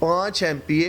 5 MPA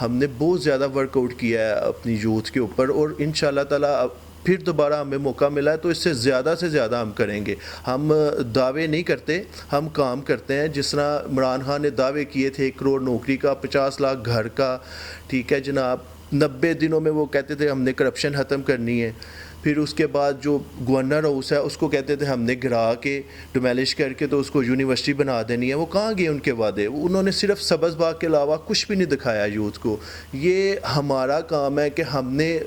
ہم نے بہت زیادہ ورک آؤٹ کیا ہے اپنی یوتھ کے اوپر, اور ان شاء اللہ تعالیٰ پھر دوبارہ ہمیں موقع ملا ہے تو اس سے زیادہ ہم کریں گے. ہم دعوے نہیں کرتے, ہم کام کرتے ہیں. جس طرح عمران خان نے دعوے کیے تھے 1 کروڑ نوکری کا, 50 لاکھ گھر کا, ٹھیک ہے جناب. 90 دنوں میں وہ کہتے تھے ہم نے کرپشن ختم کرنی ہے. پھر اس کے بعد جو گورنر ہاؤس ہے اس کو کہتے تھے ہم نے گرا کے ڈیمالش کر کے تو اس کو یونیورسٹی بنا دینی ہے. وہ کہاں گئے ان کے وعدے؟ انہوں نے صرف سبز باغ کے علاوہ کچھ بھی نہیں دکھایا یوتھ کو. یہ ہمارا کام ہے کہ ہم نے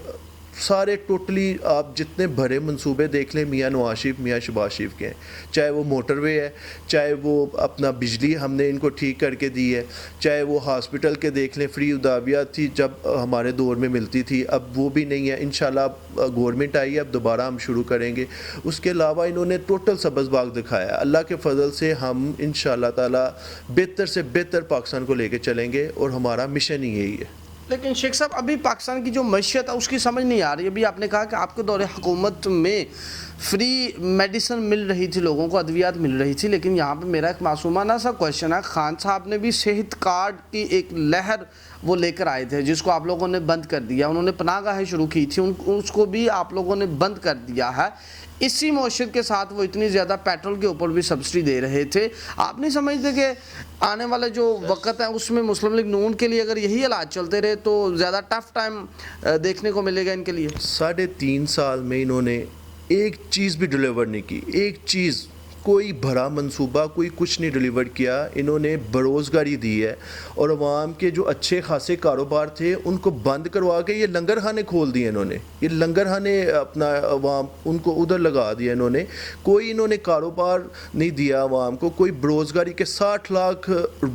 سارے ٹوٹلی آپ جتنے بڑے منصوبے دیکھ لیں میاں نواز شریف میاں شہباز شریف کے ہیں, چاہے وہ موٹر وے ہے, چاہے وہ اپنا بجلی ہم نے ان کو ٹھیک کر کے دی ہے, چاہے وہ ہاسپٹل کے دیکھ لیں, فری اداویات تھی جب ہمارے دور میں ملتی تھی, اب وہ بھی نہیں ہے. انشاءاللہ گورنمنٹ آئی ہے, اب دوبارہ ہم شروع کریں گے. اس کے علاوہ انہوں نے ٹوٹل سبز باغ دکھایا. اللہ کے فضل سے ہم انشاءاللہ تعالیٰ بہتر سے بہتر پاکستان کو لے کے چلیں گے, اور ہمارا مشن ہی یہی ہے. لیکن شیخ صاحب ابھی پاکستان کی جو معیشت ہے اس کی سمجھ نہیں آ رہی. ابھی آپ نے کہا کہ آپ کے دور حکومت میں فری میڈیسن مل رہی تھی لوگوں کو, ادویات مل رہی تھی, لیکن یہاں پہ میرا ایک معصومانہ سا کویشچن ہے. خان صاحب نے بھی صحت کارڈ کی ایک لہر وہ لے کر آئے تھے جس کو آپ لوگوں نے بند کر دیا. انہوں نے پناہ گاہیں شروع کی تھی, اس کو بھی آپ لوگوں نے بند کر دیا ہے. اسی معیشت کے ساتھ وہ اتنی زیادہ پیٹرول کے اوپر بھی سبسڈی دے رہے تھے. آپ نہیں سمجھتے کہ آنے والے جو وقت ہے اس میں مسلم لیگ نون کے لیے اگر یہی حالات چلتے رہے تو زیادہ ٹف ٹائم دیکھنے کو ملے گا ان کے لیے؟ 3.5 سال میں انہوں نے ایک چیز بھی ڈیلیور نہیں کی. ایک چیز, کوئی بڑا منصوبہ, کوئی کچھ نہیں ڈیلیور کیا. انہوں نے بروزگاری دی ہے, اور عوام کے جو اچھے خاصے کاروبار تھے ان کو بند کروا کے یہ لنگر خانے کھول دیے انہوں نے. یہ لنگر خانے اپنا عوام ان کو ادھر لگا دیا انہوں نے. کوئی انہوں نے کاروبار نہیں دیا عوام کو. کوئی بروزگاری کے 60 لاکھ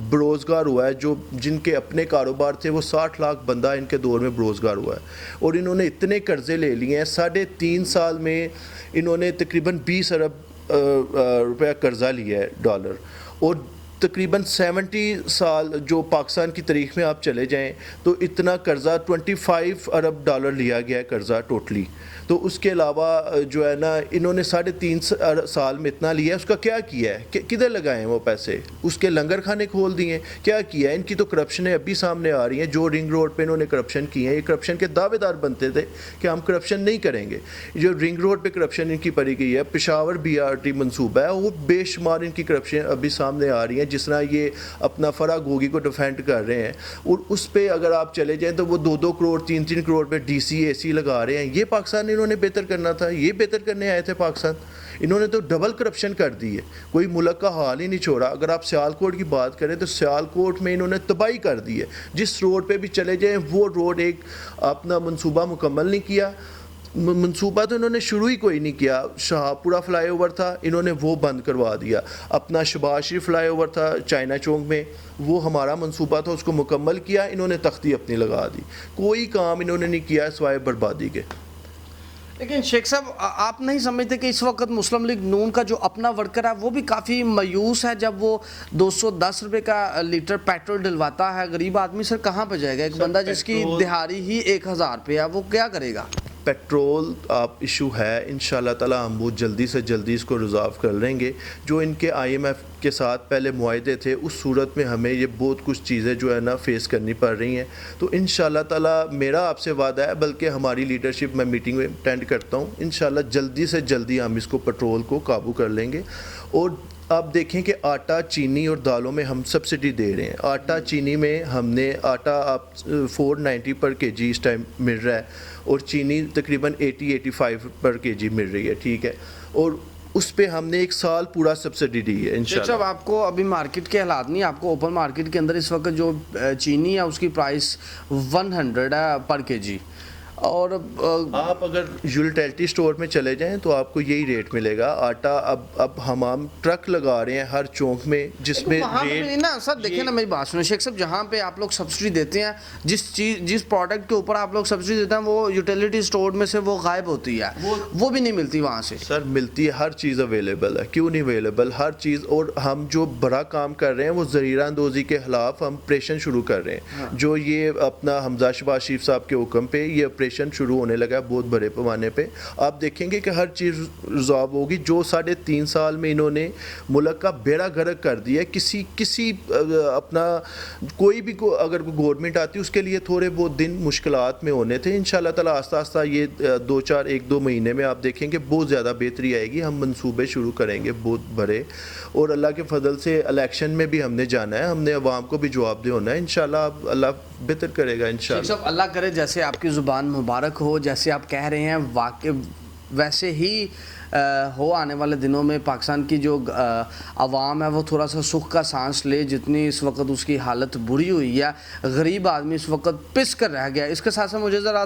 بروزگار ہوا ہے, جو جن کے اپنے کاروبار تھے وہ 60 لاکھ بندہ ان کے دور میں بروزگار ہوا ہے. اور انہوں نے اتنے قرضے لے لیے ہیں. 3.5 سال میں انہوں نے تقریباً 20 ارب روپیہ قرضہ لیا ہے ڈالر, اور تقریباً 70 سال جو پاکستان کی تاریخ میں آپ چلے جائیں تو اتنا قرضہ 25 ارب ڈالر لیا گیا ہے قرضہ ٹوٹلی. تو اس کے علاوہ جو ہے نا انہوں نے 3.5 سال میں اتنا لیا ہے. اس کا کیا کیا ہے؟ کدھر لگائے ہیں وہ پیسے؟ اس کے لنگر خانے کھول دیے. کیا کیا ہے؟ ان کی تو کرپشنیں ابھی سامنے آ رہی ہیں. جو رنگ روڈ پہ انہوں نے کرپشن کی ہیں, یہ کرپشن کے دعوے دار بنتے تھے کہ ہم کرپشن نہیں کریں گے. جو رنگ روڈ پہ کرپشن ان کی پڑی گئی ہے, پشاور BRT منصوبہ ہے, وہ بے شمار ان کی کرپشن ابھی سامنے آ رہی ہیں. جس طرح یہ اپنا فرا گوگی کو ڈیفینڈ کر رہے ہیں, اور اس پہ اگر آپ چلے جائیں تو وہ 2 کروڑ 3 کروڑ پہ DC AC لگا رہے ہیں. یہ پاکستان انہوں نے بہتر کرنا تھا, یہ بہتر کرنے آئے تھے پاکستان. انہوں نے تو ڈبل کرپشن کر دی ہے, کوئی ملک کا حال ہی نہیں چھوڑا. اگر آپ سیالکوٹ کی بات کریں تو سیالکوٹ میں انہوں نے تباہی کر دی ہے. جس روڈ پہ بھی چلے جائیں وہ روڈ ایک اپنا منصوبہ مکمل نہیں کیا. منصوبہ تو انہوں نے شروع ہی کوئی نہیں کیا. شہاپورہ فلائی اوور تھا, انہوں نے وہ بند کروا دیا. اپنا شہباز شریف فلائی اوور تھا چائنا چونک میں, وہ ہمارا منصوبہ تھا, اس کو مکمل کیا. انہوں نے تختی اپنی لگا دی. کوئی کام انہوں نے نہیں کیا سوائے بربادی کے. لیکن شیخ صاحب آپ نہیں سمجھتے کہ اس وقت مسلم لیگ نون کا جو اپنا ورکر ہے وہ بھی کافی مایوس ہے جب وہ 210 روپے کا لیٹر پیٹرول ڈلواتا ہے؟ غریب آدمی سر کہاں پہ جائے گا؟ ایک بندہ جس کی دہاڑی ہی 1000 پہ ہے وہ کیا کرے گا؟ پیٹرول آپ ایشو ہے, انشاءاللہ تعالیٰ ہم وہ جلدی سے جلدی اس کو ریزالو کر لیں گے. جو ان کے IMF کے ساتھ پہلے معاہدے تھے اس صورت میں ہمیں یہ بہت کچھ چیزیں جو ہے نا فیس کرنی پڑ رہی ہیں. تو انشاءاللہ تعالیٰ میرا آپ سے وعدہ ہے, بلکہ ہماری لیڈرشپ میں میٹنگ میں اٹینڈ کرتا ہوں, انشاءاللہ جلدی سے جلدی ہم اس کو پیٹرول کو قابو کر لیں گے. اور آپ دیکھیں کہ آٹا, چینی اور دالوں میں ہم سبسڈی دے رہے ہیں. آٹا چینی میں ہم نے آٹا آپ 490 پر kg اس ٹائم مل رہا ہے, اور چینی تقریباً 80-85 پر kg مل رہی ہے, ٹھیک ہے. اور اس پہ ہم نے 1 سال پورا سبسڈی دی ہے انشاءاللہ. صاحب آپ کو ابھی مارکیٹ کے حالات نہیں, آپ کو اوپن مارکیٹ کے اندر اس وقت جو چینی ہے اس کی پرائس 100 ہے پر kg, اور آپ اگر یوٹیلٹی سٹور میں چلے جائیں تو آپ کو یہی ریٹ ملے گا. آٹا اب ہم ٹرک لگا رہے ہیں ہر چونک میں, جس میں ریٹ نا سر دیکھیں نا میری بات سنیں شیخ صاحب, جہاں پہ آپ لوگ سبسڈی دیتے ہیں, جس پروڈکٹ کے اوپر آپ لوگ سبسڈی دیتے ہیں وہ یوٹیلیٹی سٹور میں سے وہ غائب ہوتی ہے, وہ بھی نہیں ملتی وہاں سے. سر ملتی ہے, ہر چیز اویلیبل ہے, کیوں نہیں اویلیبل ہر چیز. اور ہم جو بڑا کام کر رہے ہیں وہ زریرہ اندوزی کے خلاف ہم آپریشن شروع کر رہے ہیں. جو یہ اپنا حمزہ شہباز شریف صاحب کے حکم پہ یہ آپریشن شروع ہونے لگا ہے بہت بڑے پیمانے پہ. آپ دیکھیں گے کہ ہر چیز ریزالو ہوگی. جو 3.5 سال میں انہوں نے ملک کا بیڑا گرک کر دیا ہے. کسی اپنا کوئی بھی اگر گورنمنٹ آتی اس کے لیے تھوڑے بہت دن مشکلات میں ہونے تھے. انشاءاللہ تعالیٰ آہستہ آہستہ یہ 1-2 مہینے میں آپ دیکھیں گے بہت زیادہ بہتری آئے گی. ہم منصوبے شروع کریں گے بہت بڑے, اور اللہ کے فضل سے الیکشن میں بھی ہم نے جانا ہے, ہم نے عوام کو بھی جواب دے ہونا ہے. انشاءاللہ اللہ بہتر کرے گا انشاءاللہ. صاحب اللہ کرے جیسے آپ کی زبان مبارک ہو, جیسے آپ کہہ رہے ہیں واقع ویسے ہی ہو آنے والے دنوں میں پاکستان کی جو عوام ہے وہ تھوڑا سا سکھ کا سانس لے. جتنی اس وقت اس کی حالت بری ہوئی ہے, غریب آدمی اس وقت پس کر رہ گیا. اس کے ساتھ ساتھ مجھے ذرا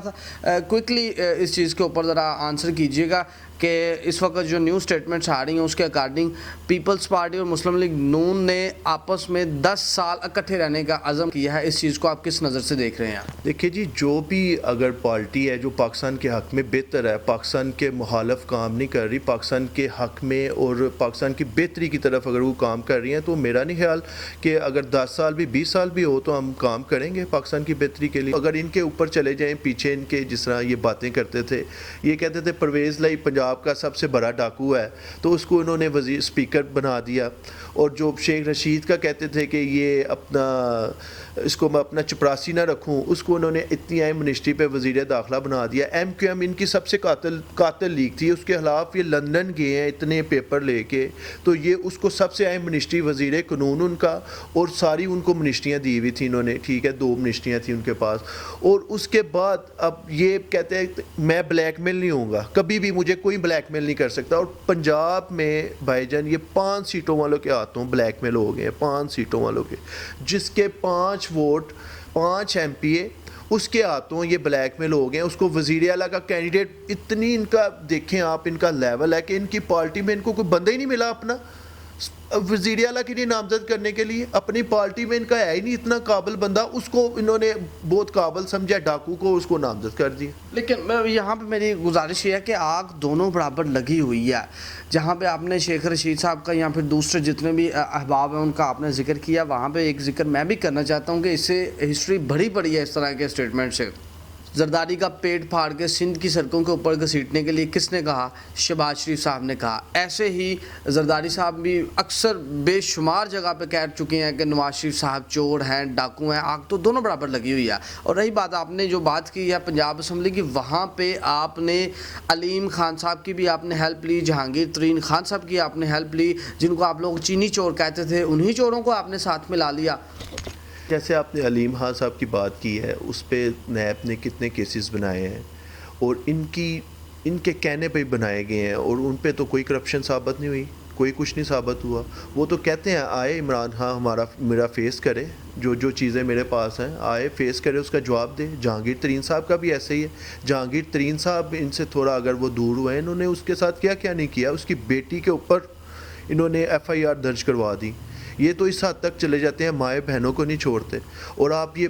کوئکلی اس چیز کے اوپر ذرا آنسر کیجیے گا کہ اس وقت جو نیو سٹیٹمنٹس آ رہی ہیں اس کے اکارڈنگ پیپلز پارٹی اور مسلم لیگ نون نے آپس میں 10 سال اکٹھے رہنے کا عزم کیا ہے. اس چیز کو آپ کس نظر سے دیکھ رہے ہیں؟ دیکھیے جی, جو بھی اگر پارٹی ہے جو پاکستان کے حق میں بہتر ہے, پاکستان کے مخالف کام نہیں کر رہی, پاکستان کے حق میں اور پاکستان کی بہتری کی طرف اگر وہ کام کر رہی ہیں, تو میرا نہیں خیال کہ اگر 10 سال بھی 20 سال بھی ہو تو ہم کام کریں گے پاکستان کی بہتری کے لیے. اگر ان کے اوپر چلے جائیں پیچھے, ان کے جس طرح یہ باتیں کرتے تھے, یہ کہتے تھے پرویز لائی پنجاب کا سب سے بڑا ڈاکو ہے, تو اس کو انہوں نے وزیر اسپیکر بنا دیا. اور جو شیخ رشید کا کہتے تھے کہ یہ اس کو میں اپنا چپراسی نہ رکھوں, اس کو انہوں نے اتنی اہم منسٹری پہ وزیر داخلہ بنا دیا. ایم کیو ایم ان کی سب سے قاتل لیگ تھی, اس کے خلاف یہ لندن گئے ہیں اتنے پیپر لے کے, تو یہ اس کو سب سے اہم منسٹری وزیر قانون ان کا, اور ساری ان کو منسٹریاں دی ہوئی تھیں انہوں نے, ٹھیک ہے 2 منسٹریاں تھیں ان کے پاس. اور اس کے بعد اب یہ کہتے ہیں میں بلیک میل نہیں ہوں گا, کبھی بھی مجھے کوئی بلیک میل نہیں کر سکتا. اور پنجاب میں بھائی جان یہ 5 سیٹوں والوں کے ہاتھوں بلیک میل ہو گئے ہیں, 5 سیٹوں والوں کے, جس کے 5 ووٹ 5 ایم پی اے اس کے ہاتھوں یہ بلیک میل ہو گئے ہیں. اس کو وزیر اعلیٰ کا کینڈیڈیٹ, اتنی ان کا دیکھیں آپ ان کا لیول ہے کہ ان کی پارٹی میں ان کو کوئی بندہ ہی نہیں ملا اپنا وزیر اعلیٰ کے لیے نامزد کرنے کے لیے. اپنی پارٹی میں ان کا ہے ہی نہیں اتنا قابل بندہ, اس کو انہوں نے بہت قابل سمجھا ڈاکو کو, اس کو نامزد کر دیا. لیکن یہاں پہ میری گزارش یہ ہے کہ آگ دونوں برابر لگی ہوئی ہے. جہاں پہ آپ نے شیخ رشید صاحب کا یا پھر دوسرے جتنے بھی احباب ہیں ان کا آپ نے ذکر کیا, وہاں پہ ایک ذکر میں بھی کرنا چاہتا ہوں کہ اس سے ہسٹری بھری پڑی ہے اس طرح کے اسٹیٹمنٹ سے. زرداری کا پیٹ پھاڑ کے سندھ کی سڑکوں کے اوپر گھسیٹنے کے لیے کس نے کہا؟ شہباز شریف صاحب نے کہا. ایسے ہی زرداری صاحب بھی اکثر بے شمار جگہ پہ کہہ چکے ہیں کہ نواز شریف صاحب چور ہیں, ڈاکو ہیں. آگ تو دونوں برابر لگی ہوئی ہے. اور رہی بات آپ نے جو بات کی ہے پنجاب اسمبلی کی, وہاں پہ آپ نے علیم خان صاحب کی بھی آپ نے ہیلپ لی, جہانگیر ترین خان صاحب کی آپ نے ہیلپ لی, جن کو آپ لوگ چینی چور کہتے تھے, انہی چوروں کو آپ نے ساتھ میں لا لیا. جیسے آپ نے علیم خان صاحب کی بات کی ہے, اس پہ نیب نے کتنے کیسز بنائے ہیں, اور ان کے کہنے پہ بنائے گئے ہیں, اور ان پہ تو کوئی کرپشن ثابت نہیں ہوئی, کوئی کچھ نہیں ثابت ہوا. وہ تو کہتے ہیں آئے عمران خان میرا فیس کرے, جو چیزیں میرے پاس ہیں آئے فیس کرے, اس کا جواب دے. جہانگیر ترین صاحب کا بھی ایسے ہی ہے. جہانگیر ترین صاحب ان سے تھوڑا اگر وہ دور ہوئے ہیں, انہوں نے اس کے ساتھ کیا نہیں کیا. اس کی بیٹی کے اوپر انہوں نے FIR درج کروا دی. یہ تو اس حد تک چلے جاتے ہیں, مائیں بہنوں کو نہیں چھوڑتے. اور آپ یہ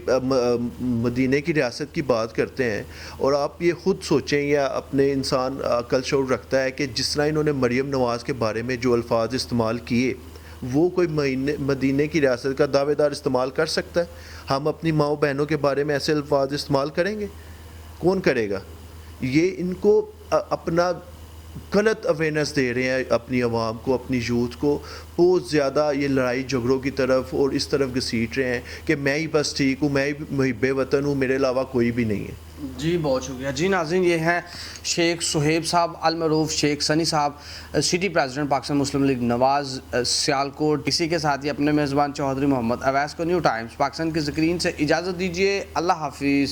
مدینہ کی ریاست کی بات کرتے ہیں, اور آپ یہ خود سوچیں, یا اپنے انسان عقل شعور رکھتا ہے کہ جس طرح انہوں نے مریم نواز کے بارے میں جو الفاظ استعمال کیے, وہ کوئی مدینہ کی ریاست کا دعوے دار استعمال کر سکتا ہے؟ ہم اپنی ماؤں بہنوں کے بارے میں ایسے الفاظ استعمال کریں گے؟ کون کرے گا؟ یہ ان کو اپنا غلط اویئرنیس دے رہے ہیں اپنی عوام کو, اپنی یوتھ کو, بہت زیادہ یہ لڑائی جھگڑوں کی طرف اور اس طرف گھسیٹ رہے ہیں کہ میں ہی بس ٹھیک ہوں, میں ہی محب وطن ہوں, میرے علاوہ کوئی بھی نہیں ہے. جی بہت شکریہ. جی ناظرین, یہ ہیں شیخ سہیب صاحب المعروف شیخ سنی صاحب, سٹی پریزیڈنٹ پاکستان مسلم لیگ نواز سیالکوٹ. اسی کے ساتھ ہی اپنے میزبان چودھری محمد اویس کو نیو ٹائمز پاکستان کی اسکرین سے اجازت دیجیے. اللہ حافظ.